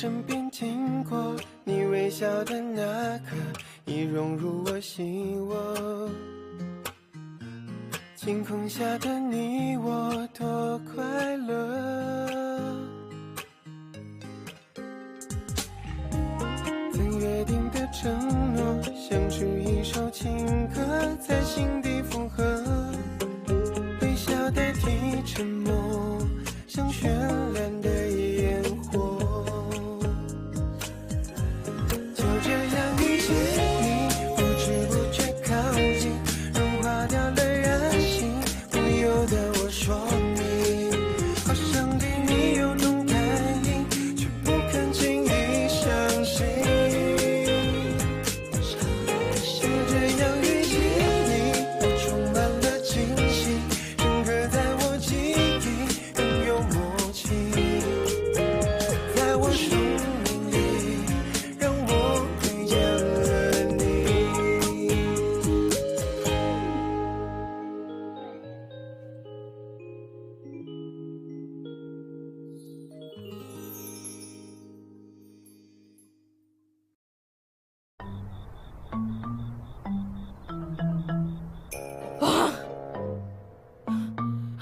身边经过，你微笑的那刻已融入我心窝。晴空下的你我多快乐，曾约定的承诺，像是一首情歌，在心底附和。微笑代替沉默，像绚烂的烟火。就这样遇见你，不知不觉靠近，融化掉了任性，不由得我说明，好想对你有种感应，却不肯轻易相信。就这样遇见你，我充满了惊喜，深刻在我记忆，更有默契，在我生命里，让我遇见了你。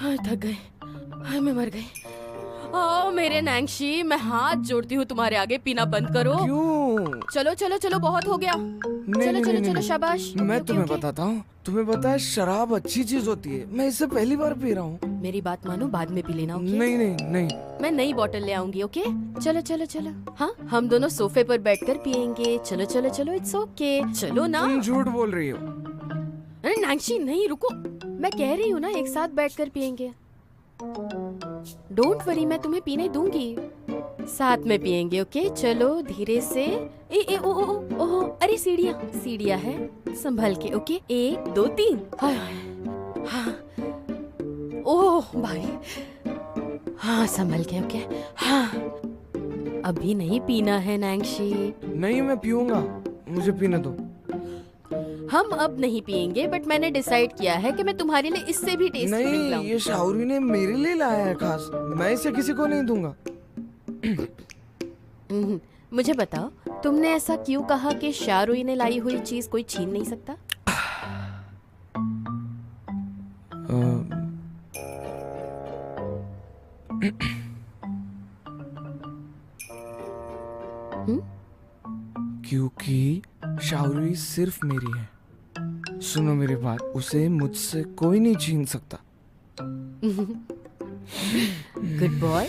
हाय थक गई, हाय मैं मर गई। ओ मेरे नैंशी, मैं हाथ जोड़ती हूँ तुम्हारे आगे, पीना बंद करो। क्यों? चलो चलो चलो, बहुत हो गया। चलो चलो चलो, शाबाश। मैं ओके, तुम्हें ओके। बताता हूँ, तुम्हें पता है शराब अच्छी चीज होती है। मैं इससे पहली बार पी रहा हूँ। मेरी बात मानो, बाद में पी लेना, ओके? नहीं नहीं नहीं। मैं नई बोतल ले आऊंगी, ओके? चलो चलो चलो। हाँ, हम दोनों सोफे पर बैठकर पियेंगे। चलो चलो चलो, इट्स ओके। चलो ना। तुम झूठ बोल रही हो। अरे नैंशी, नहीं रुको, मैं कह रही हूँ ना, एक साथ बैठकर पियेंगे। डोंट वरी, मैं तुम्हें पीने दूंगी। साथ में पियेंगे, ओके? चलो धीरे से। ए ओ ओ ओ ओ, अरे सीढ़ियाँ सीढ़ियाँ है, संभल के, ओके? 1 2 3। हाय हाय, हाँ। ओह भाई, हाँ संभल के, ओके? हाँ, अभी नहीं पीना है नैंशी। नहीं, मैं पीऊंगा, मुझे पीने दो। हम अब नहीं पियेंगे, बट मैंने डिसाइड किया है कि मैं तुम्हारे लिए इससे भी टेस्टी ड्रिंक नहीं, लाऊंगी। ये शाहरुरी ने मेरे लिए लाया है खास। मैं इसे किसी को नहीं दूंगा। मुझे बताओ, तुमने ऐसा क्यों कहा कि शाहरुई ने लाई हुई चीज कोई छीन नहीं सकता? क्योंकि शाहरुरी सिर्फ मेरी है। सुनो मेरी बात, उसे मुझसे कोई नहीं छीन सकता। Good boy.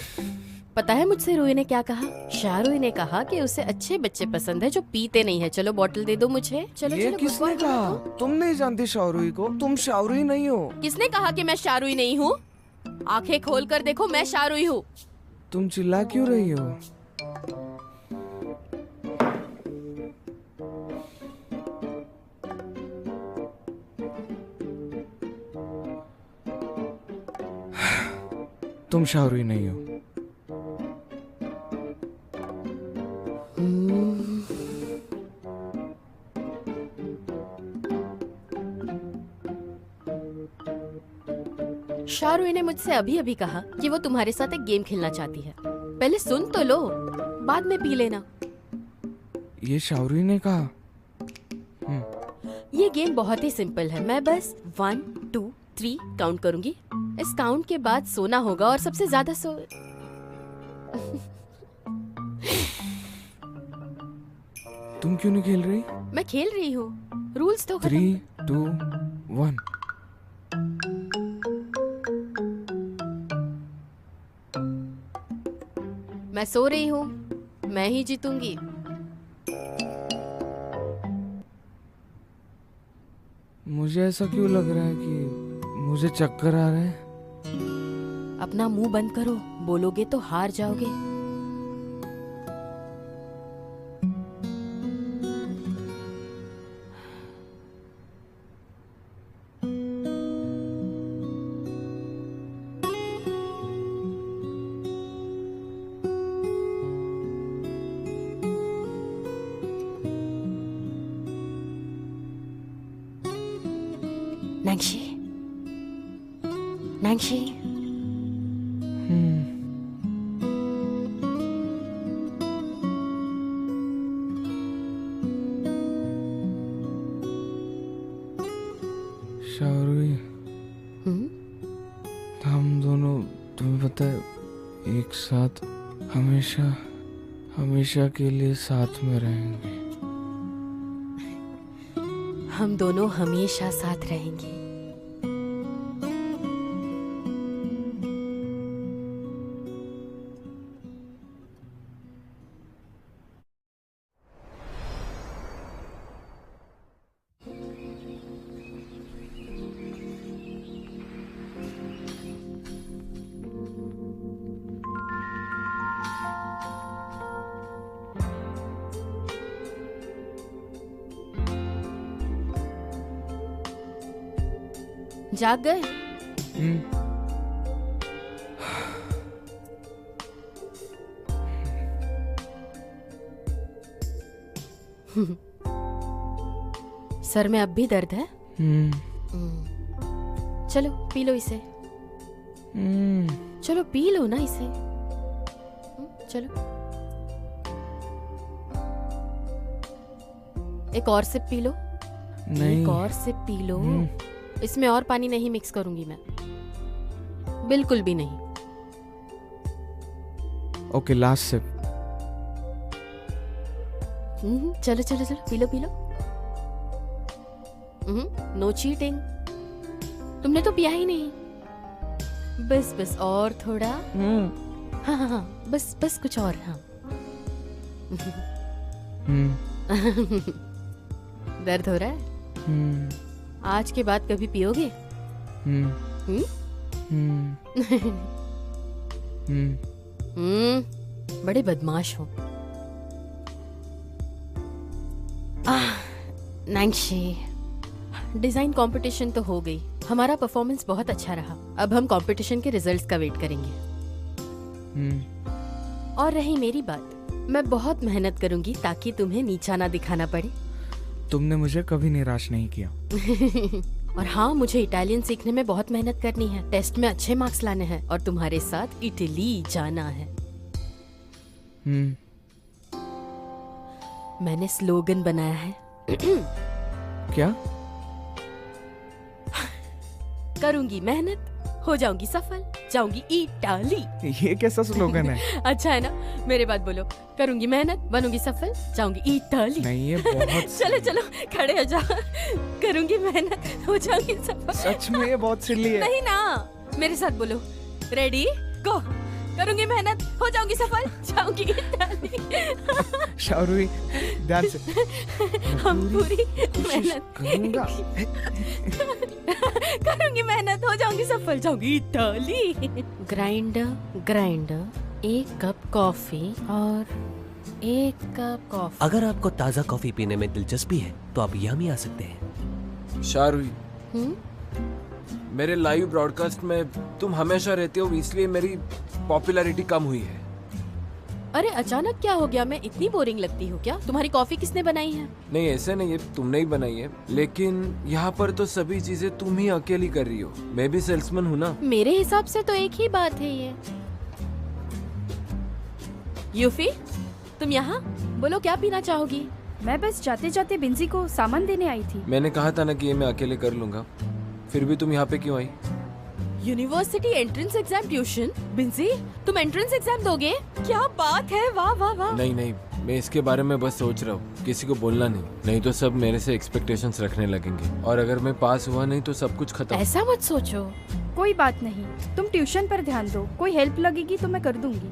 पता है मुझसे रूही ने क्या कहा? शाहरुई ने कहा कि उसे अच्छे बच्चे पसंद है जो पीते नहीं है। चलो बोतल दे दो मुझे। चलो ये चलो, किसने good boy, कहा? बोलो तो। तुम नहीं जानती शाहरुई को, तुम शाहरुई नहीं हो। किसने कहा कि मैं शाहरुई नहीं हूँ? आंखें खोल कर देखो, मैं शाहरुई हूँ। तुम चिल्ला क्यों रही हो? तुम शाहरुई नहीं हो। शाहरुई ने मुझसे अभी अभी कहा कि वो तुम्हारे साथ एक गेम खेलना चाहती है। पहले सुन तो लो, बाद में पी लेना। ये शाहरुई ने कहा। ये गेम बहुत ही सिंपल है। मैं बस 1 2 3 काउंट करूंगी। इस काउंट के बाद सोना होगा और सबसे ज्यादा तुम क्यों नहीं खेल रही? मैं खेल रही हूँ, रूल्स तो 3 2 1। मैं सो रही हूँ, मैं ही जीतूंगी। मुझे ऐसा क्यों लग रहा है कि मुझे चक्कर आ रहा है? अपना मुंह बंद करो, बोलोगे तो हार जाओगे। नैंशी, नैंशी, हम दोनों, तुम्हें पता है, एक साथ हमेशा हमेशा के लिए साथ में रहेंगे। हम दोनों हमेशा साथ रहेंगे। जाग गए? सर में अब भी दर्द है? चलो पी लो इसे। चलो पी लो ना इसे। चलो एक और सिप पी लो। नहीं। एक और सिप पी लो। इसमें और पानी नहीं मिक्स करूंगी मैं, बिल्कुल भी नहीं। Okay, last sip. चलो चलो चलो पी लो पी लो। No cheating. तुमने तो पिया ही नहीं। बस बस और थोड़ा। हाँ हाँ हाँ, बस बस कुछ और। हाँ। दर्द हो रहा है? आज के बाद कभी पियोगे? बड़े बदमाश हो। नांगशी, डिजाइन कंपटीशन तो हो गई। हमारा परफॉर्मेंस बहुत अच्छा रहा। अब हम कंपटीशन के रिजल्ट्स का वेट करेंगे। और रही मेरी बात, मैं बहुत मेहनत करूंगी ताकि तुम्हें नीचा ना दिखाना पड़े। तुमने मुझे कभी निराश नहीं किया। और हाँ, मुझे इटालियन सीखने में बहुत मेहनत करनी है। टेस्ट में अच्छे मार्क्स लाने हैं और तुम्हारे साथ इटली जाना है। मैंने स्लोगन बनाया है। क्या? करूंगी मेहनत, हो जाऊंगी सफल, जाऊंगी इटाली। ये कैसा स्लोगन है? अच्छा है ना? मेरे बात बोलो। करूंगी मेहनत, बनूंगी सफल, जाऊंगी इटाली। नहीं, ये बहुत चलो चलो खड़े हो जाओ। करूंगी मेहनत, हो जाऊंगी सफल। सच में ये बहुत सिली है। नहीं ना, मेरे साथ बोलो। रेडी गो। करूंगी मेहनत, हो जाऊंगी सफल, जाऊंगी इटाली। शाहरुई, that's it. हम पूरी मेहनत करूंगा। करूंगी मेहनत, हो जाऊंगी सफल, जाऊंगी Italy. Grinder grinder, 1 cup coffee और 1 कप कॉफी। अगर आपको ताज़ा कॉफी पीने में दिलचस्पी है तो आप यामी आ सकते हैं। शाहरुई, मेरे लाइव ब्रॉडकास्ट में तुम हमेशा रहते हो, इसलिए मेरी पॉपुलैरिटी कम हुई है। अरे अचानक क्या हो गया? मैं इतनी बोरिंग लगती हूँ क्या? तुम्हारी कॉफी किसने बनाई है? नहीं, ऐसे नहीं है, तुमने ही बनाई है। लेकिन यहाँ पर तो सभी चीजें तुम ही अकेली कर रही हो। मैं भी सेल्समैन हूँ ना। मेरे हिसाब से तो एक ही बात है ये। यूफी, तुम यहाँ? बोलो क्या पीना चाहोगी? मैं बस जाते जाते बिंजी को सामान देने आई थी। मैंने कहा था ना कि ये मैं अकेले कर लूंगा। फिर भी तुम यहाँ पे क्यों आई? University entrance exam tuition. बिंजी, तुम एंट्रेंस एग्जाम दोगे? क्या बात है, वाह वाह वाह। नहीं नहीं, मैं इसके बारे में बस सोच रहा हूँ, किसी को बोलना नहीं, नहीं तो सब मेरे से एक्सपेक्टेशंस रखने लगेंगे और अगर मैं पास हुआ नहीं तो सब कुछ खत्म। ऐसा मत सोचो। कोई बात नहीं, तुम ट्यूशन पर ध्यान दो। कोई हेल्प लगेगी तो मैं कर दूंगी।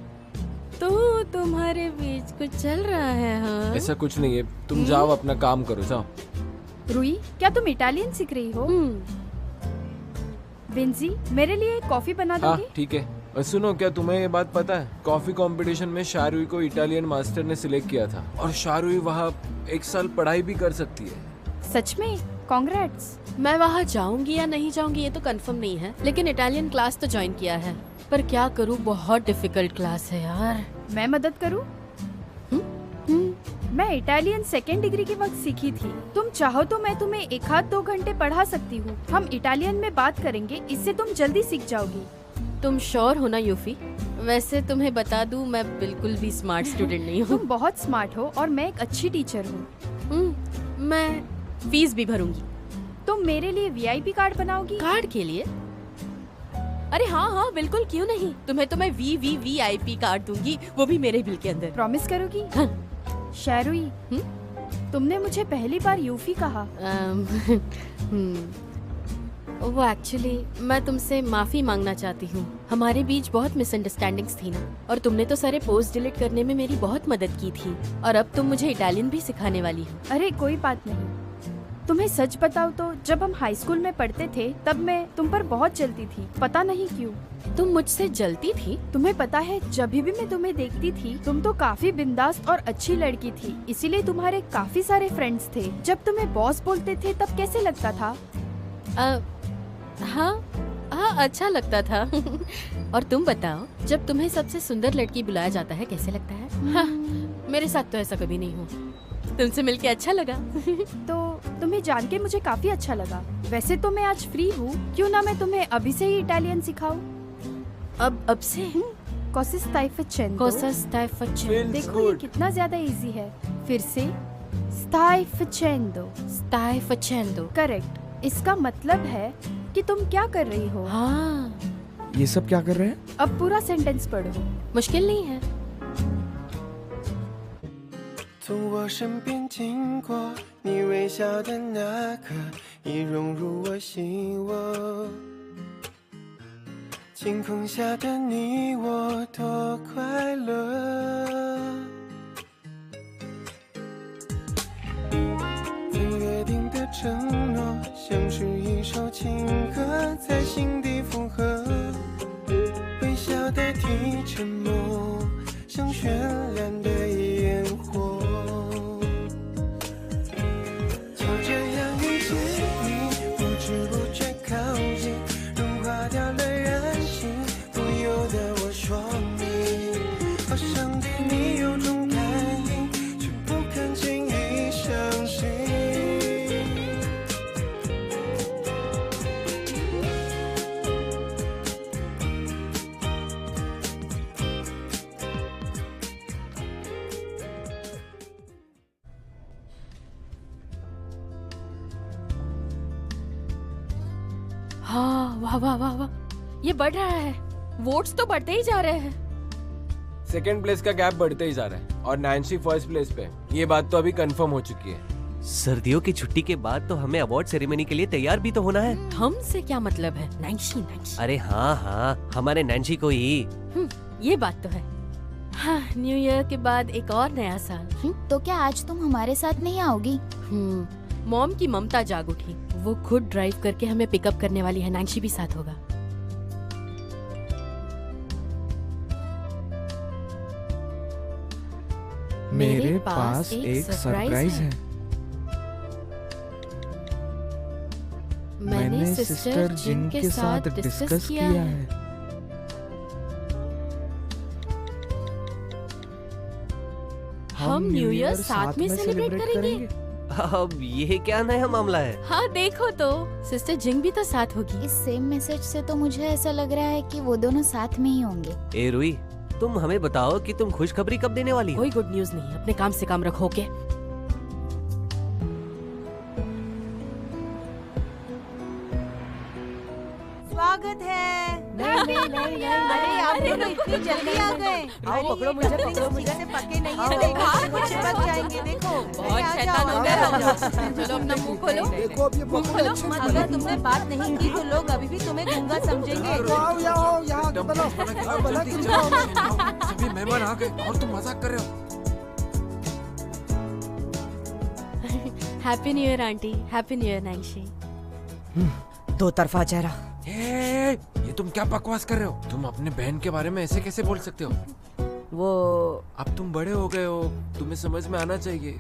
तो तुम्हारे बीच कुछ चल रहा है? हाँ? ऐसा कुछ नहीं है, तुम जाओ अपना काम करो, जाओ। रुई, क्या तुम इटालियन सीख रही हो? बिंजी, मेरे लिए एक कॉफी बना हाँ दोगे? ठीक है। और सुनो, क्या तुम्हें ये बात पता है, कॉफी कंपटीशन में शाहरुई को इटालियन मास्टर ने सिलेक्ट किया था और शाहरुई वहाँ 1 साल पढ़ाई भी कर सकती है। सच में? कांग्रेट्स। मैं वहाँ जाऊंगी या नहीं जाऊंगी ये तो कंफर्म नहीं है, लेकिन इटालियन क्लास तो ज्वाइन किया है। पर क्या करूँ, बहुत डिफिकल्ट क्लास है यार। मैं मदद करूँ? मैं इटालियन 2nd डिग्री के वक्त सीखी थी। तुम चाहो तो मैं तुम्हें 1-2 घंटे पढ़ा सकती हूँ। हम इटालियन में बात करेंगे, इससे तुम जल्दी सीख जाओगी। तुम श्योर हो ना यूफी? वैसे तुम्हें बता दूं, मैं बिल्कुल भी स्मार्ट स्टूडेंट नहीं हूँ। तुम बहुत स्मार्ट हो और मैं एक अच्छी टीचर हूँ। मैं फीस भी भरूंगी। तुम मेरे लिए VIP कार्ड बनाओगी? कार्ड के लिए? अरे हाँ हाँ बिल्कुल, क्यों नहीं। तुम्हें तो मैं VVVIP कार्ड दूंगी, वो भी मेरे बिल के अंदर। प्रॉमिस करोगी? हाँ। शारुई, तुमने मुझे पहली बार यूफी कहा। वो एक्चुअली मैं तुमसे माफी मांगना चाहती हूँ। हमारे बीच बहुत मिसअंडरस्टैंडिंग्स थी ना, और तुमने तो सारे पोस्ट डिलीट करने में मेरी बहुत मदद की थी, और अब तुम मुझे इटालियन भी सिखाने वाली हो। अरे कोई बात नहीं। तुम्हें सच बताओ तो जब हम हाई स्कूल में पढ़ते थे तब मैं तुम पर बहुत जलती थी, पता नहीं क्यों। तुम मुझसे जलती थी? तुम्हें पता है जब भी मैं तुम्हें देखती थी तुम तो काफी बिंदास और अच्छी लड़की थी, इसीलिए तुम्हारे काफी सारे फ्रेंड्स थे। जब तुम्हें बॉस बोलते थे तब कैसे लगता था? हाँ अच्छा लगता था। और तुम बताओ, जब तुम्हें सबसे सुंदर लड़की बुलाया जाता है कैसे लगता है? हाँ, मेरे साथ तो ऐसा कभी नहीं हुआ। तुमसे मिलके अच्छा लगा। तो तुम्हें जान के मुझे काफी अच्छा लगा। वैसे तो मैं आज फ्री हूँ, क्यों ना मैं तुम्हें अभी से ही इटालियन सिखाऊं? अब से? Cosa stai facendo? Cosa stai facendo? देखो ये कितना ज्यादा इजी है। फिर से stai facendo। Stai facendo। Correct. इसका मतलब है कि तुम क्या कर रही हो। हाँ। ये सब क्या कर रहे हैं? अब पूरा सेंटेंस पढ़ो। मुश्किल नहीं है। 从我身边经过，你微笑的那刻，已融入我心窝。晴空下的你我多快乐。曾约定的承诺，像是一首情歌，在心底附和。微笑代替沉默，像绚烂的烟火。 हाँ, वाह वाह वाह वाह, ये बढ़ रहा है। वोट्स तो बढ़ते ही जा रहे हैं। सेकंड प्लेस का गैप बढ़ते ही जा रहा है और नैन्सी फर्स्ट प्लेस पे। ये बात तो अभी कंफर्म हो चुकी है। सर्दियों की छुट्टी के बाद तो हमें अवार्ड सेरेमनी के लिए तैयार भी तो होना है। हमसे क्या मतलब है? Nancy Nancy. अरे हाँ हाँ, हमारे नैन्सी को ही। ये बात तो है। हाँ, न्यू ईयर के बाद एक और नया साल। तो क्या आज तुम हमारे साथ नहीं आओगी? मॉम की ममता जाग उठी। वो खुद ड्राइव करके हमें पिकअप करने वाली है। नैन्सी भी साथ होगा। मेरे पास एक सरप्राइज है। मैंने सिस्टर जिन के साथ डिस्कस किया है। हम न्यू ईयर साथ में सेलिब्रेट करेंगे। अब ये क्या नया मामला है? हाँ देखो तो, सिस्टर जिंग भी तो साथ होगी। इस सेम मैसेज से तो मुझे ऐसा लग रहा है कि वो दोनों साथ में ही होंगे। ए रुई, तुम हमें बताओ कि तुम खुशखबरी कब देने वाली हो? कोई गुड न्यूज नहीं, अपने काम से काम रखो के। स्वागत है। नहीं, अरे आप दोनों इतनी जल्दी आ गए। आओ पकड़ो मुझे, पकड़ो मुझे। से पके नहीं है, देखो चिपक जाएंगे। देखो बहुत शैतान हो गए। चलो अपना मुंह खोलो। देखो अब ये पकौड़े अच्छे बने। अगर तुमने बात नहीं की तो लोग अभी भी तुम्हें गूंगा समझेंगे। आओ यहाँ बनो। सभी मेहमान आ गए और तुम मजाक कर रहे हो। Happy new year aunty. Happy new year Nancy. दो तरफा चेहरा। ये तुम क्या बकवास कर रहे हो? तुम अपने बहन के बारे में ऐसे कैसे बोल सकते हो? वो अब तुम बड़े हो गए हो, तुम्हें समझ में आना चाहिए।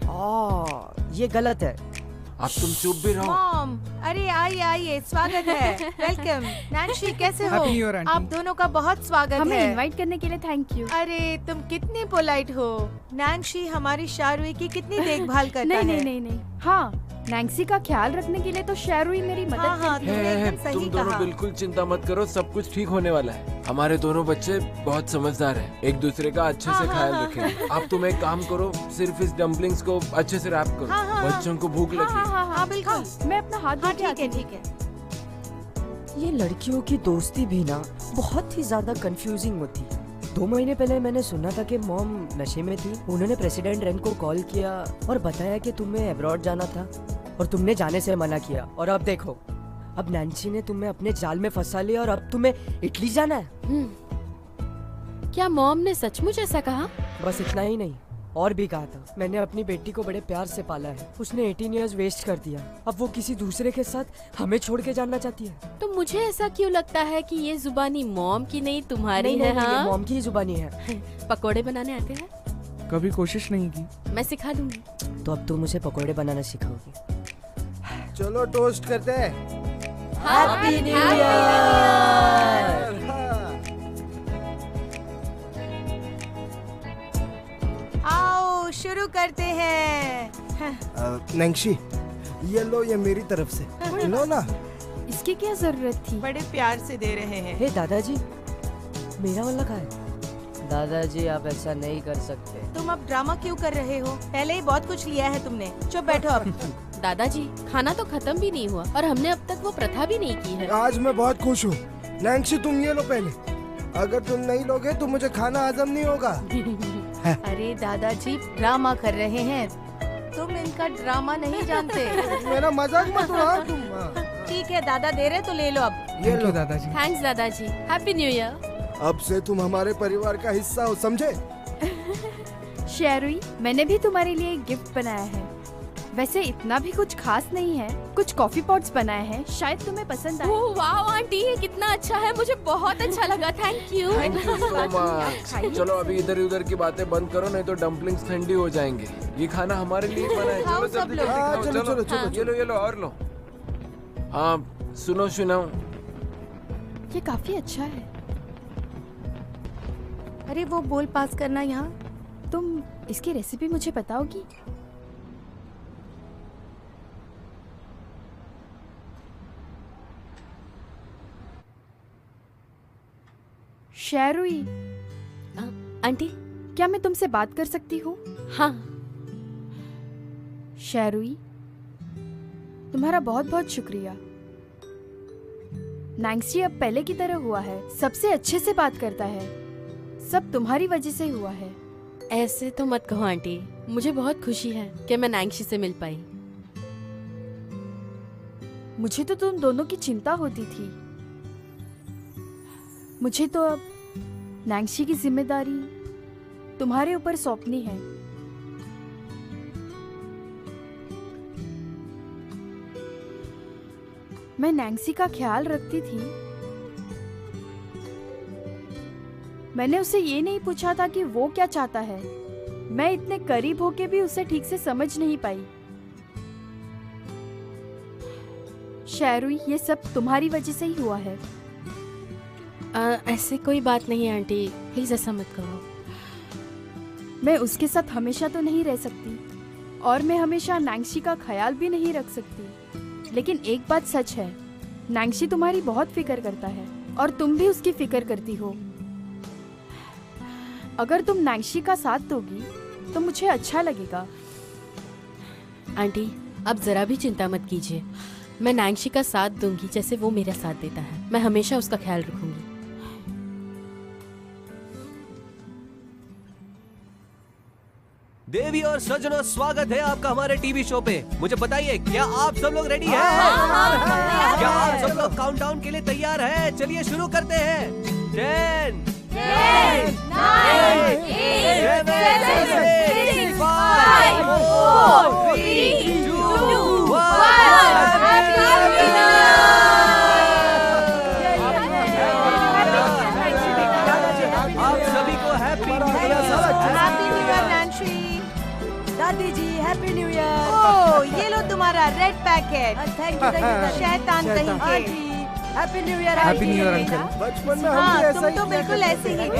ये गलत है। अब तुम चुप भी रहो। मॉम, अरे आइए आइए, स्वागत है। वेलकम। नैन्सी कैसे हो? Happy New Year, aunty. आप दोनों का बहुत स्वागत हमें है। इनवाइट करने के लिए थैंक यू। अरे तुम कितनी पोलाइट हो। नैन्सी हमारी शारुई की कितनी देखभाल करता है। नहीं। हाँ, नैन्सी का ख्याल रखने के लिए तो शारुई मेरी मदद हाँ, करती है। तुमने एकदम तुम सही दोनों कहा। बिल्कुल चिंता मत करो, सब कुछ ठीक होने वाला है। हमारे दोनों बच्चे बहुत समझदार हैं, एक दूसरे का अच्छे से ख्याल रखें। अब तुम एक काम करो, सिर्फ इस डम्पलिंग्स को अच्छे से रैप करो। हाँ, बच्चों को भूख लगी। हाँ बिल्कुल। मैं अपना हाथ धो के ठीक है आती हूँ। ठीक है। ये लड़कियों की दोस्ती भी ना बहुत ही ज्यादा कंफ्यूजिंग होती है। 2 महीने पहले मैंने सुना था कि मॉम नशे में थी। उन्होंने प्रेसिडेंट रेन को कॉल किया और बताया कि तुम्हें अब्रॉड जाना था और तुमने जाने से मना किया। और अब देखो, अब नैन्सी ने तुम्हें अपने जाल में फंसा लिया और अब तुम्हें इटली जाना है। क्या मॉम ने सचमुच ऐसा कहा? बस इतना ही नहीं, और भी कहा था। मैंने अपनी बेटी को बड़े प्यार से पाला है, उसने 18 इयर्स वेस्ट कर दिया। अब वो किसी दूसरे के साथ हमें छोड़ के जाना चाहती है। तो मुझे ऐसा क्यों लगता है कि ये जुबानी मॉम की नहीं तुम्हारी है? नहीं, हाँ? ये मॉम की ही जुबानी है। पकोड़े बनाने आते हैं? कभी कोशिश नहीं की। मैं सिखा दूंगी। तो अब तुम मुझे पकोड़े बनाना सिखाओगी। चलो टोस्ट करते हैं। Happy new year. आओ शुरू करते हैं। नैंसी, ये लो, ये मेरी तरफ से लो ना। इसकी क्या जरूरत थी? बड़े प्यार से दे रहे हैं। हे दादाजी, मेरा वाला कहाँ है? दादाजी आप ऐसा नहीं कर सकते। तुम अब ड्रामा क्यों कर रहे हो? पहले ही बहुत कुछ लिया है तुमने। चुप बैठो अब। दादाजी, खाना तो खत्म भी नहीं हुआ और हमने अब तक वो प्रथा भी नहीं की है। आज मैं बहुत खुश हूँ। नैंसी, तुम ये लो पहले। अगर तुम नहीं लोगे तो मुझे खाना हजम नहीं होगा। अरे दादाजी ड्रामा कर रहे हैं, तुम इनका ड्रामा नहीं जानते। मेरा मजाक मत उड़ाओ तुम। ठीक है, दादा दे रहे तो ले लो अब। ये लो दादाजी। थैंक्स दादाजी। Happy new year. अब से तुम हमारे परिवार का हिस्सा हो, समझे? शेरुई, मैंने भी तुम्हारे लिए एक गिफ्ट बनाया है। वैसे इतना भी कुछ खास नहीं है, कुछ कॉफी पॉट्स बनाए हैं, शायद तुम्हें पसंद आए। ओह वाओ आंटी, ये कितना अच्छा है, मुझे बहुत अच्छा लगा। Thank you. Thank you so much. चलो अभी इधर उधर की बातें बंद करो, नहीं तो डम्पलिंग्स ठंडी हो जाएंगे। ये खाना हमारे लिए बना है। खाओ चलो सब जल्दी लोग। जल्दी हाँ, खाओ। चलो, चलो चलो, चलो, ये लो और लो। हाँ सुनो, ये काफी अच्छा है। अरे वो बोल पास करना यहाँ। तुम इसकी रेसिपी मुझे बताओगी? शेरुई, आंटी, क्या मैं तुमसे बात कर सकती हूँ? हाँ। शेरुई, तुम्हारा बहुत बहुत शुक्रिया। नैंसी अब पहले की तरह हुआ है, सबसे अच्छे से बात करता है। सब तुम्हारी वजह से हुआ है। ऐसे तो मत कहो आंटी, मुझे बहुत खुशी है कि मैं नैंसी से मिल पाई। मुझे तो तुम दोनों की चिंता होती थी। मुझे तो अब नैंसी की जिम्मेदारी तुम्हारे ऊपर सौंपनी है। मैं नैंसी का ख्याल रखती थी। मैंने उसे ये नहीं पूछा था कि वो क्या चाहता है। मैं इतने करीब होके भी उसे ठीक से समझ नहीं पाई। शेरुई, ये सब तुम्हारी वजह से ही हुआ है। ऐसे कोई बात नहीं है आंटी, प्लीज ऐसा मत कहो। मैं उसके साथ हमेशा तो नहीं रह सकती और मैं हमेशा नैंसी का ख्याल भी नहीं रख सकती। लेकिन एक बात सच है, नैंसी तुम्हारी बहुत फिक्र करता है और तुम भी उसकी फिक्र करती हो। अगर तुम नैंसी का साथ दोगी तो मुझे अच्छा लगेगा। आंटी, अब जरा भी चिंता मत कीजिए। मैं नैंसी का साथ दूंगी जैसे वो मेरा साथ देता है। मैं हमेशा उसका ख्याल रखूंगी। देवी और सज्जनों, स्वागत है आपका हमारे टीवी शो पे। मुझे बताइए, क्या आप सब लोग रेडी हैं? क्या आप सब लोग काउंटडाउन के लिए तैयार हैं? चलिए शुरू करते हैं। 10, 9, 8, 7, 6, 5, 4, 3, 2, 1। आप सभी को happy happy new year Nancy. दादी जी, हैप्पी न्यू ईयर। ओह, ये लो तुम्हारा रेड पैकेट। Thank you. शैतान कहीं के। Happy new year. Happy new year uncle. बचपन में हम हाँ, भी ऐसा तुम ही तो किया बिल्कुल करते ऐसे ही थे। थे।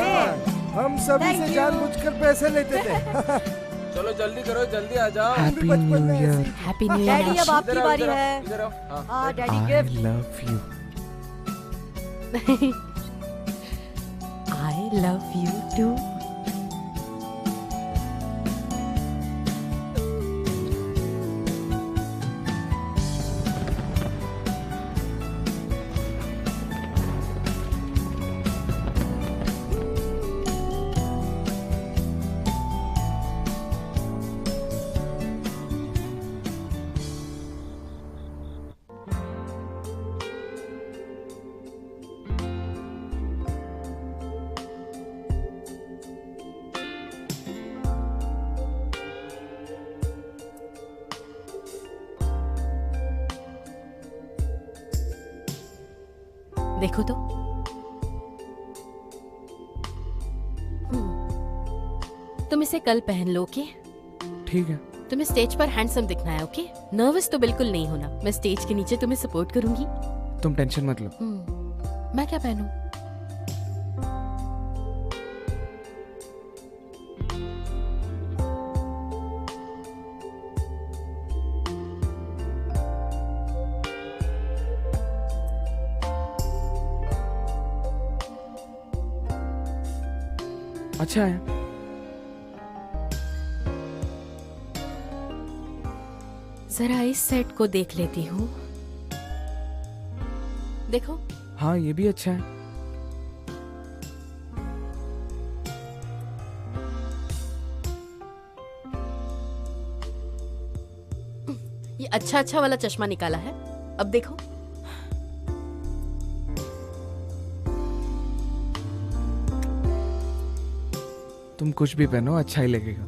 हम सभी Thank से you। जानबूझकर पैसे लेते थे। चलो जल्दी करो, जल्दी आ जाओ। हैप्पी बचपन में न्यू ऐसे year. Happy new daddy, year. अब आपकी इधर आओ, बारी इधर आओ, है। इधर आओ। हाँ। हाँ daddy, I gift. Love you. I love you too. देखो तो। तुम इसे कल पहन लो, ओके? ठीक है। तुम्हें स्टेज पर हैंडसम दिखना है, ओके? नर्वस तो बिल्कुल नहीं होना। मैं स्टेज के नीचे तुम्हें सपोर्ट करूंगी। तुम टेंशन मत लो। मैं क्या पहनूं? अच्छा है। जरा इस सेट को देख लेती हूँ। देखो। हाँ, ये भी अच्छा है। ये अच्छा वाला चश्मा निकाला है। अब देखो। तुम कुछ भी पहनो अच्छा ही लगेगा।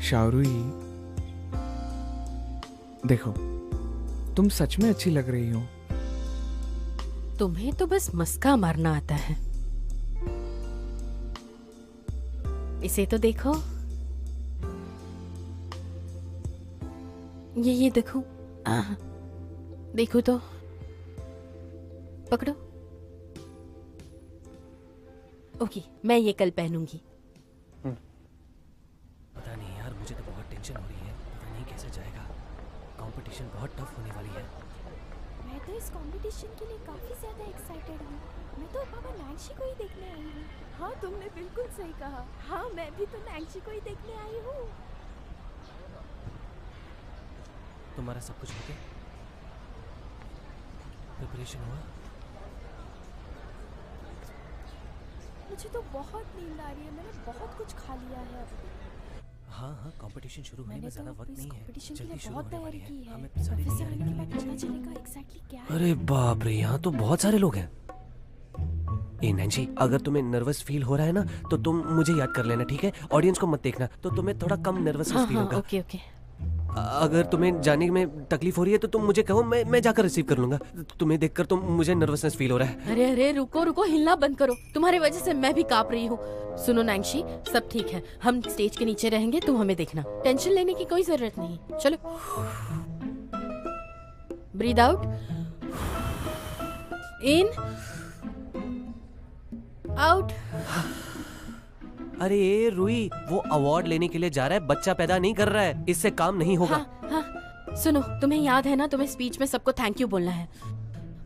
शाओरुई, देखो, तुम सच में अच्छी लग रही हो। तुम्हें तो बस मस्का मारना आता है। इसे तो देखो। ये देखो। देखो तो। पकड़ो। ओके, मैं ये कल पहनूंगी। पता नहीं यार, मुझे तो बहुत टेंशन हो रही है। पता नहीं कैसे जाएगा। कंपटीशन बहुत टफ होने वाली है। मैं तो इस कंपटीशन के लिए काफी ज्यादा एक्साइटेड हूँ। मैं तो पापा नैंसी को ही देखने आई हूँ। हाँ, तुमने बिल्कुल सही कहा। हाँ, मैं भी तो नैंसी को ही देखने आई हूँ। तुम्हारा सब कुछ हो गया? प्रिपरेशन हुआ? मुझे तो बहुत नींद आ रही है। मैंने बहुत कुछ खा लिया है अब। हाँ, कंपटीशन शुरू होने में ज्यादा वक्त नहीं है। जल्दी शुरू बहुत होने वाली तैयारी की है। हमें सारी प्रोफेसर तैयारी आने के कर बाद लेनी पता चाहिए। चलेगा एग्जैक्टली क्या है। अरे बाप रे, यहाँ तो बहुत सारे लोग हैं। ए नैंसी, अगर तुम्हें नर्वस फील हो रहा है ना, तो तुम मुझे याद कर लेना, ठीक है? ऑडियंस को मत देखना, तो तुम्हें थोड़ा कम नर्वसनेस फील होगा। ओके। अगर तुम्हें जाने में तकलीफ हो रही है तो तुम मुझे कहो, मैं जाकर रिसीव कर लूंगा। तुम्हें देखकर तो मुझे नर्वसनेस फील हो रहा है। अरे रुको, हिलना बंद करो। तुम्हारी वजह से मैं भी कांप रही हूँ। सुनो नैंसी, सब ठीक है। हम स्टेज के नीचे रहेंगे, तुम हमें देखना। टेंशन लेने की कोई जरूरत नहीं। चलो, ब्रीथ आउट, इन, आउट। अरे रुई, वो अवार्ड लेने के लिए जा रहा है, बच्चा पैदा नहीं कर रहा है। इससे काम नहीं होगा। हाँ, सुनो, तुम्हें याद है ना, तुम्हें स्पीच में सबको थैंक यू बोलना है।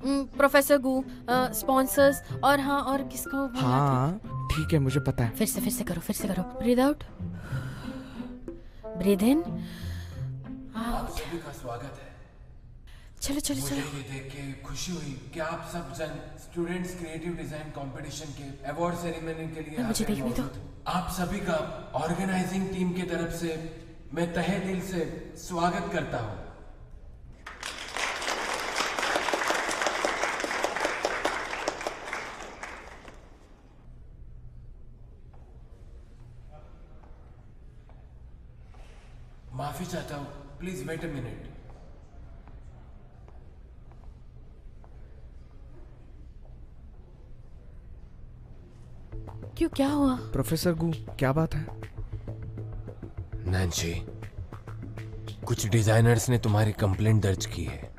प्रोफेसर गू, स्पॉन्सर्स और किसको बोलना था? हाँ, ठीक है, मुझे पता है। फिर से करो। ब्रीथ आउट, ब्रीथ इन, आउट। सभी का स्वागत है। चलो। मुझे ये देख के खुशी हुई कि आप सब जन स्टूडेंट्स क्रिएटिव डिजाइन कंपटीशन के अवार्ड सेरेमनी के लिए मुझे देखने दो। आप सभी का ऑर्गेनाइजिंग टीम की तरफ से मैं तहे दिल से स्वागत करता हूँ। माफी चाहता हूँ, प्लीज वेट अ मिनट। क्यों, क्या हुआ? प्रोफेसर गू, क्या बात है? नैंसी, कुछ डिजाइनर्स ने तुम्हारी कंप्लेंट दर्ज की है।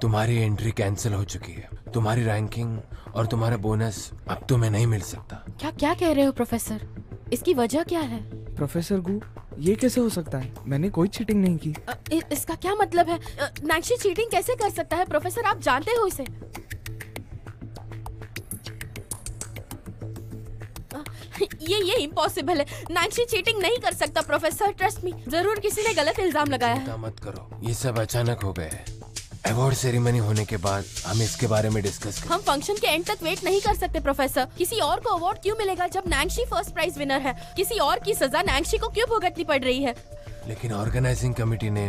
तुम्हारी एंट्री कैंसिल हो चुकी है। तुम्हारी रैंकिंग और तुम्हारा बोनस अब तुम्हें नहीं मिल सकता। क्या कह रहे हो प्रोफेसर? इसकी वजह क्या है? प्रोफेसर गू, ये कैसे हो सकता है? मैंने कोई चीटिंग नहीं की। इसका क्या मतलब है? नैंसी चीटिंग कैसे कर सकता है? प्रोफेसर, आप जानते हो इसे। ये इम्पॉसिबल है। नैंसी चीटिंग नहीं कर सकता प्रोफेसर, ट्रस्ट मी। जरूर किसी ने गलत इल्जाम लगाया है। मत करो, ये सब अचानक हो गए है। अवार्ड सेरेमनी होने के बाद हम इसके बारे में डिस्कस करें। हम फंक्शन के एंड तक वेट नहीं कर सकते प्रोफेसर। किसी और को अवार्ड क्यों मिलेगा जब नैंसी फर्स्ट प्राइज विनर है? किसी और की सजा नैंसी को क्यों भुगतनी पड़ रही है? लेकिन ऑर्गेनाइजिंग कमेटी ने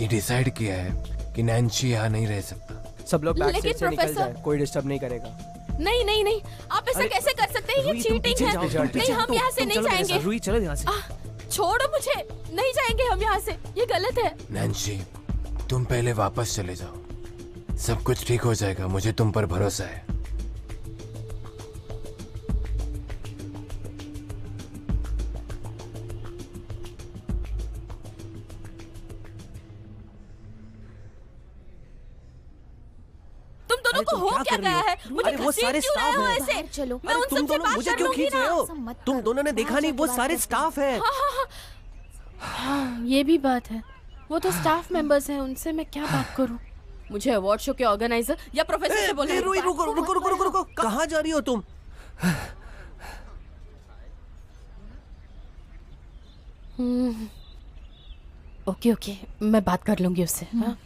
ये डिसाइड किया है कि नैंसी यहाँ नहीं रह सकता। सब लोग बैक लेकिन से निकल प्रोफेसर- जाए, कोई डिस्टर्ब नहीं करेगा। नहीं, आप ऐसा कैसे कर सकते हैं? ये चीटिंग है। नहीं, हम यहाँ से नहीं जाएंगे। रुई, चलो यहाँ से। छोड़ो मुझे, नहीं जाएंगे हम यहाँ से। ये गलत है। नैंसी, तुम पहले वापस चले जाओ। सब कुछ ठीक हो जाएगा, मुझे तुम पर भरोसा है। तुम दोनों को हो क्या गया है? मुझे अरे वो सारे घसीट क्यों रहे स्टाफ हो हैं। ऐसे? बाहर चलो। मैं अरे उन तुम सबसे दोनों बात मुझे कर क्यों लूंगी खींच रहे ना। हो? ऐसा मत तुम कर। दोनों ने देखा बाहर नहीं, जाके वो बात सारे करते स्टाफ हैं। हाँ, ये भी बात है। वो तो स्टाफ मेंबर्स हैं, उनसे मैं क्या बात करूं? मुझे अवार्ड शो के ऑर्गेनाइजर या प्रोफेसर से बोलना है। रुको रुको रुको रुको रुको, कहाँ जा रही हो तुम? ओके ओके, मैं बात कर लूंगी उससे। हाँ?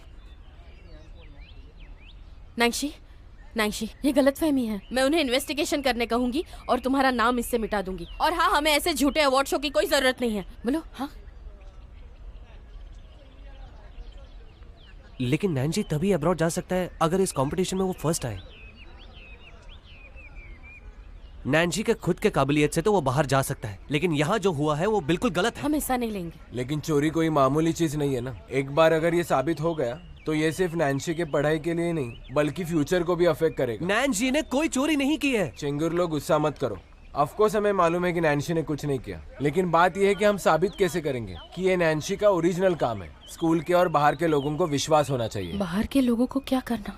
नैंसी, नैंसी, ये गलतफहमी है। मैं उन्हें इन्वेस्टिगेशन करने कहूंगी और तुम्हारा नाम इससे मिटा दूंगी। और हाँ, हमें ऐसे झूठे अवार्ड शो की कोई जरूरत नहीं है। बोलो। हाँ, लेकिन नैंसी तभी अब्रॉड जा सकता है अगर इस कंपटीशन में वो फर्स्ट आए। नैंसी के खुद के काबिलियत से तो वो बाहर जा सकता है, लेकिन यहाँ जो हुआ है वो बिल्कुल गलत है। हम हिस्सा नहीं लेंगे। लेकिन चोरी कोई मामूली चीज नहीं है ना। एक बार अगर ये साबित हो गया तो ये सिर्फ नैंसी के पढ़ाई के लिए नहीं बल्कि फ्यूचर को भी अफेक्ट करेगा। नैंसी ने कोई चोरी नहीं की है। चिंगूर लोग, गुस्सा मत करो। ऑफ कोर्स हमें मालूम है कि नैंसी ने कुछ नहीं किया, लेकिन बात यह है कि हम साबित कैसे करेंगे कि ये नैंसी का ओरिजिनल काम है। स्कूल के और बाहर के लोगों को विश्वास होना चाहिए। बाहर के लोगों को क्या करना?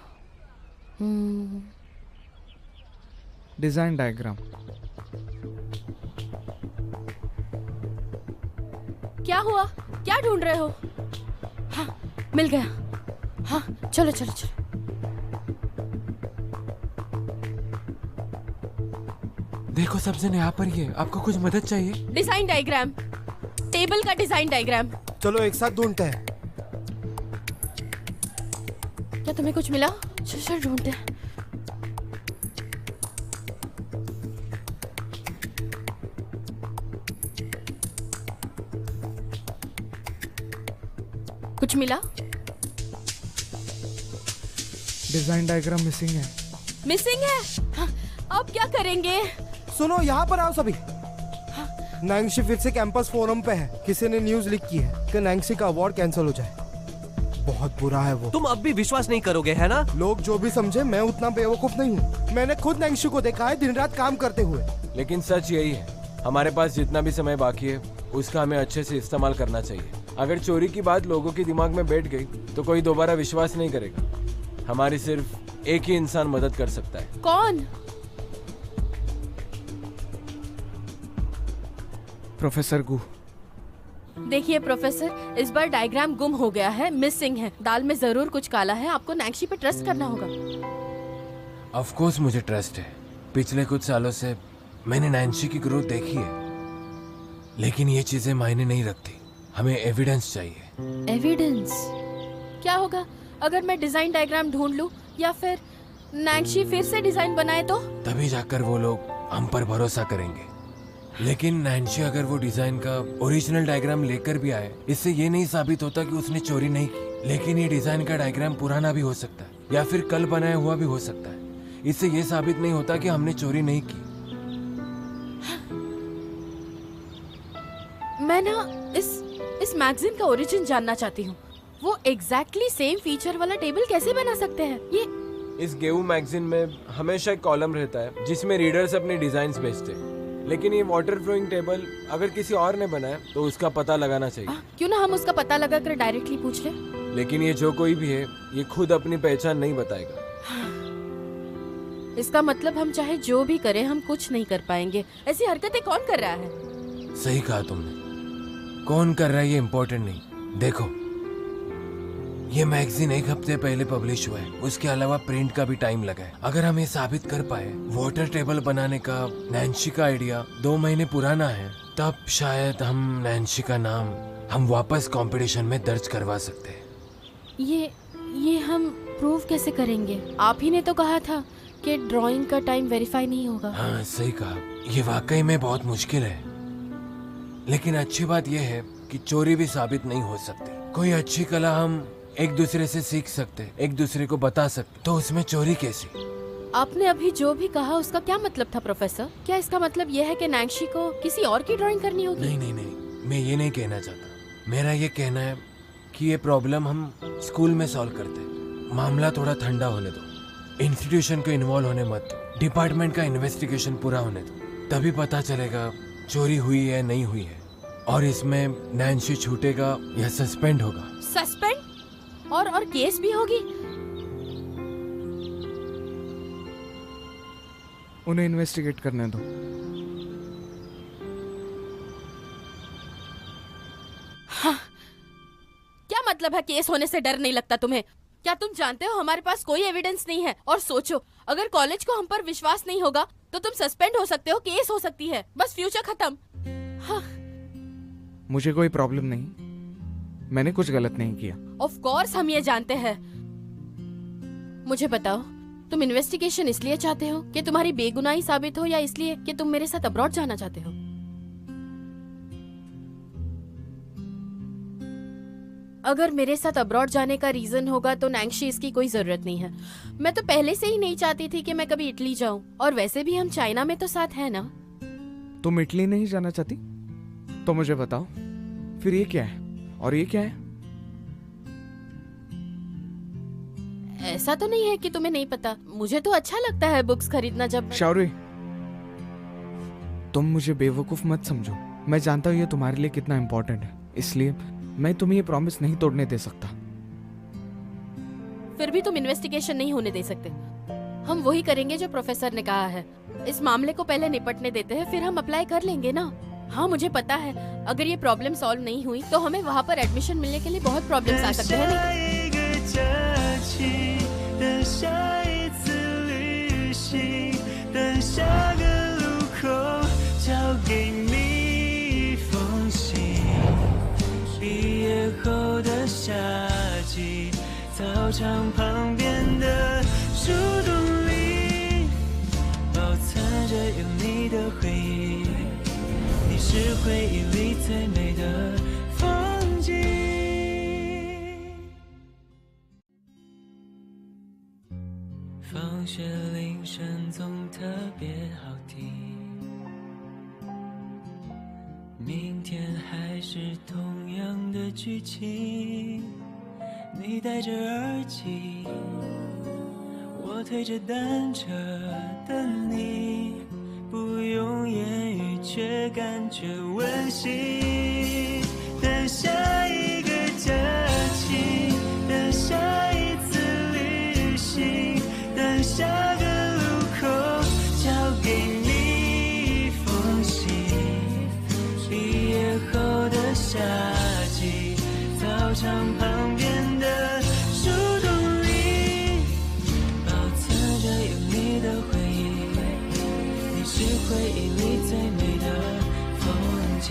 Design diagram. क्या हुआ? क्या ढूंढ रहे हो? हाँ, मिल गया। हाँ, चलो चलो चलो। देखो सब जन यहाँ पर ही है, आपको कुछ मदद चाहिए? डिजाइन डायग्राम, टेबल का डिजाइन डायग्राम। चलो एक साथ ढूंढते हैं। क्या तुम्हें कुछ मिला? चल चल ढूंढते हैं। कुछ मिला? डिजाइन डायग्राम मिसिंग है। मिसिंग है? हाँ, अब क्या करेंगे? सुनो, यहाँ पर आओ सभी। नैंसी फिर से कैंपस फोरम पे है। किसी ने न्यूज लीक की है कि नैंसी का अवार्ड कैंसिल हो जाए। बहुत बुरा है वो। तुम अब भी विश्वास नहीं करोगे, है ना? लोग जो भी समझे, मैं उतना बेवकूफ नहीं हूँ। मैंने खुद नैंसी को देखा है दिन रात काम करते हुए। लेकिन सच यही है, हमारे पास जितना भी समय बाकी है उसका हमें अच्छे से इस्तेमाल करना चाहिए। अगर चोरी की बात लोगों के दिमाग में बैठ गई तो कोई दोबारा विश्वास नहीं करेगा। हमारी सिर्फ एक ही इंसान मदद कर सकता है। कौन? प्रोफेसर गू। देखिए प्रोफेसर, इस बार डायग्राम गुम हो गया है, मिसिंग है। दाल में जरूर कुछ काला है। आपको नैंसी पे ट्रस्ट करना होगा। ऑफ कोर्स मुझे ट्रस्ट है। पिछले कुछ सालों से मैंने नैंसी की ग्रोथ देखी है, लेकिन ये चीजें मायने नहीं रखती। हमें एविडेंस चाहिए। एविडेंस? क्या होगा अगर मैं डिजाइन डायग्राम ढूंढ लूं या फिर नैंसी फिर से डिजाइन बनाए तो? तभी जाकर वो लोग हम पर भरोसा करेंगे। लेकिन नैंसी अगर वो डिजाइन का ओरिजिनल डायग्राम लेकर भी आए, इससे ये नहीं साबित होता कि उसने चोरी नहीं की। लेकिन ये डिजाइन का डायग्राम पुराना भी हो सकता है या फिर कल बनाया हुआ भी हो सकता है। इससे ये साबित नहीं होता कि हमने चोरी नहीं की। मैं ना इस मैगजीन का ओरिजिन जानना चाहती हूँ। वो एग्जैक्टली सेम फीचर वाला टेबल कैसे बना सकते हैं? ये इस गेऊ मैगजीन में हमेशा एक कॉलम रहता है जिसमें रीडर्स अपने डिजाइन भेजते हैं। लेकिन ये वाटर फ्लोइंग टेबल अगर किसी और ने बनाया तो उसका पता लगाना चाहिए। क्यों ना हम उसका पता लगा कर डायरेक्टली पूछ ले? लेकिन ये जो कोई भी है, ये खुद अपनी पहचान नहीं बताएगा। इसका मतलब हम चाहे जो भी करें, हम कुछ नहीं कर पाएंगे। ऐसी हरकतें कौन कर रहा है? सही कहा तुमने। कौन कर रहा है ये इम्पोर्टेंट नहीं। देखो, ये मैगजीन एक हफ्ते पहले पब्लिश हुआ है। उसके अलावा प्रिंट का भी टाइम लगा है। अगर हम ये साबित कर पाए वाटर टेबल बनाने का नैंसी का आइडिया 2 महीने पुराना है, तब शायद हम नैंसी का नाम हम वापस कंपटीशन में दर्ज करवा सकते हैं। ये हम प्रूव कैसे करेंगे? आप ही ने तो कहा था कि ड्राइंग का टाइम वेरीफाई नहीं होगा। हाँ सही कहा। ये वाकई में बहुत मुश्किल है, लेकिन अच्छी बात यह है कि चोरी भी साबित नहीं हो सकती। कोई अच्छी कला हम एक दूसरे से सीख सकते, एक दूसरे को बता सकते, तो उसमें चोरी कैसी? आपने अभी जो भी कहा उसका क्या मतलब था प्रोफेसर? क्या इसका मतलब यह है कि नैंसी को किसी और की ड्राइंग करनी होगी? नहीं नहीं नहीं, मैं ये नहीं कहना चाहता। मेरा ये कहना है कि ये प्रॉब्लम हम स्कूल में सॉल्व करते। मामला थोड़ा ठंडा होने दो, इंस्टीट्यूशन को इन्वॉल्व होने मत दो, डिपार्टमेंट का इन्वेस्टिगेशन पूरा होने दो, तभी पता चलेगा चोरी हुई है नहीं हुई है, और इसमें नैन्सी छूटेगा या सस्पेंड होगा। सस्पेंड और केस भी होगी? उन्हें इन्वेस्टिगेट करने दो। हाँ, क्या मतलब है केस होने से डर नहीं लगता तुम्हें? क्या तुम जानते हो हमारे पास कोई एविडेंस नहीं है, और सोचो अगर कॉलेज को हम पर विश्वास नहीं होगा तो तुम सस्पेंड हो सकते हो, केस हो सकती है, बस फ्यूचर खत्म। हाँ। मुझे कोई प्रॉब्लम नहीं, मैंने कुछ गलत नहीं किया। ऑफ कोर्स हम ये जानते हैं। मुझे बताओ, तुम इन्वेस्टिगेशन इसलिए चाहते हो कि तुम्हारी बेगुनाही साबित हो, या इसलिए कि तुम मेरे साथ अब्रॉड जाना चाहते हो? अगर मेरे साथ अब्रॉड जाने का रीजन होगा तो नैंक्शी इसकी कोई जरूरत नहीं है। मैं तो पहले से ही नहीं चाहती थी कि मैं कभी इटली जाऊं, और वैसे भी हम चाइना में तो साथ हैं ना। तुम इटली नहीं जाना चाहती? तो मुझे बताओ फिर ये क्या है और ये क्या है? ऐसा तो नहीं है कि तुम्हें नहीं पता, मुझे तो अच्छा लगता है बुक्स खरीदना। जब शौर्य, तुम मुझे बेवकूफ मत समझो, मैं जानता हूँ ये तुम्हारे लिए कितना इम्पोर्टेंट है, इसलिए मैं तुम्हें ये प्रॉमिस नहीं तोड़ने दे सकता। फिर भी तुम इन्वेस्टिगेशन नहीं होने दे सकते। हम वही करेंगे जो प्रोफेसर ने कहा है। इस मामले को पहले निपटने देते हैं, फिर हम अप्लाई कर लेंगे ना। हाँ, मुझे पता है अगर ये प्रॉब्लम सॉल्व नहीं हुई तो हमें वहाँ पर एडमिशन मिलने के लिए बहुत प्रॉब्लम्स आ सकते हैं।你是回忆里最美的风景。放学铃声总特别好听，明天还是同样的剧情。你戴着耳机，我推着单车等你。不用言语，却感觉温馨。等下一个假期，等下一次旅行，等下个路口交给你一封信。毕业后的夏季，操场旁边的树洞里，保存着有你的回忆。是回忆里最美的风景。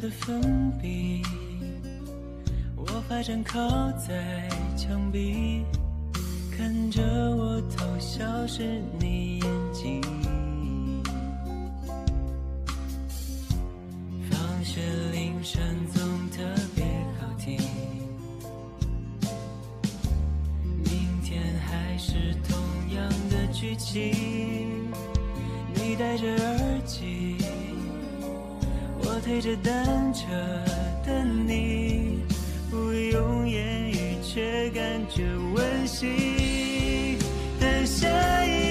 的粉笔，我发展靠在墙壁，看着我偷笑是你眼睛。放学铃声总特别好听，明天还是同样的剧情。你戴着耳机，我推着单车等你，不用言语，却感觉温馨。等下一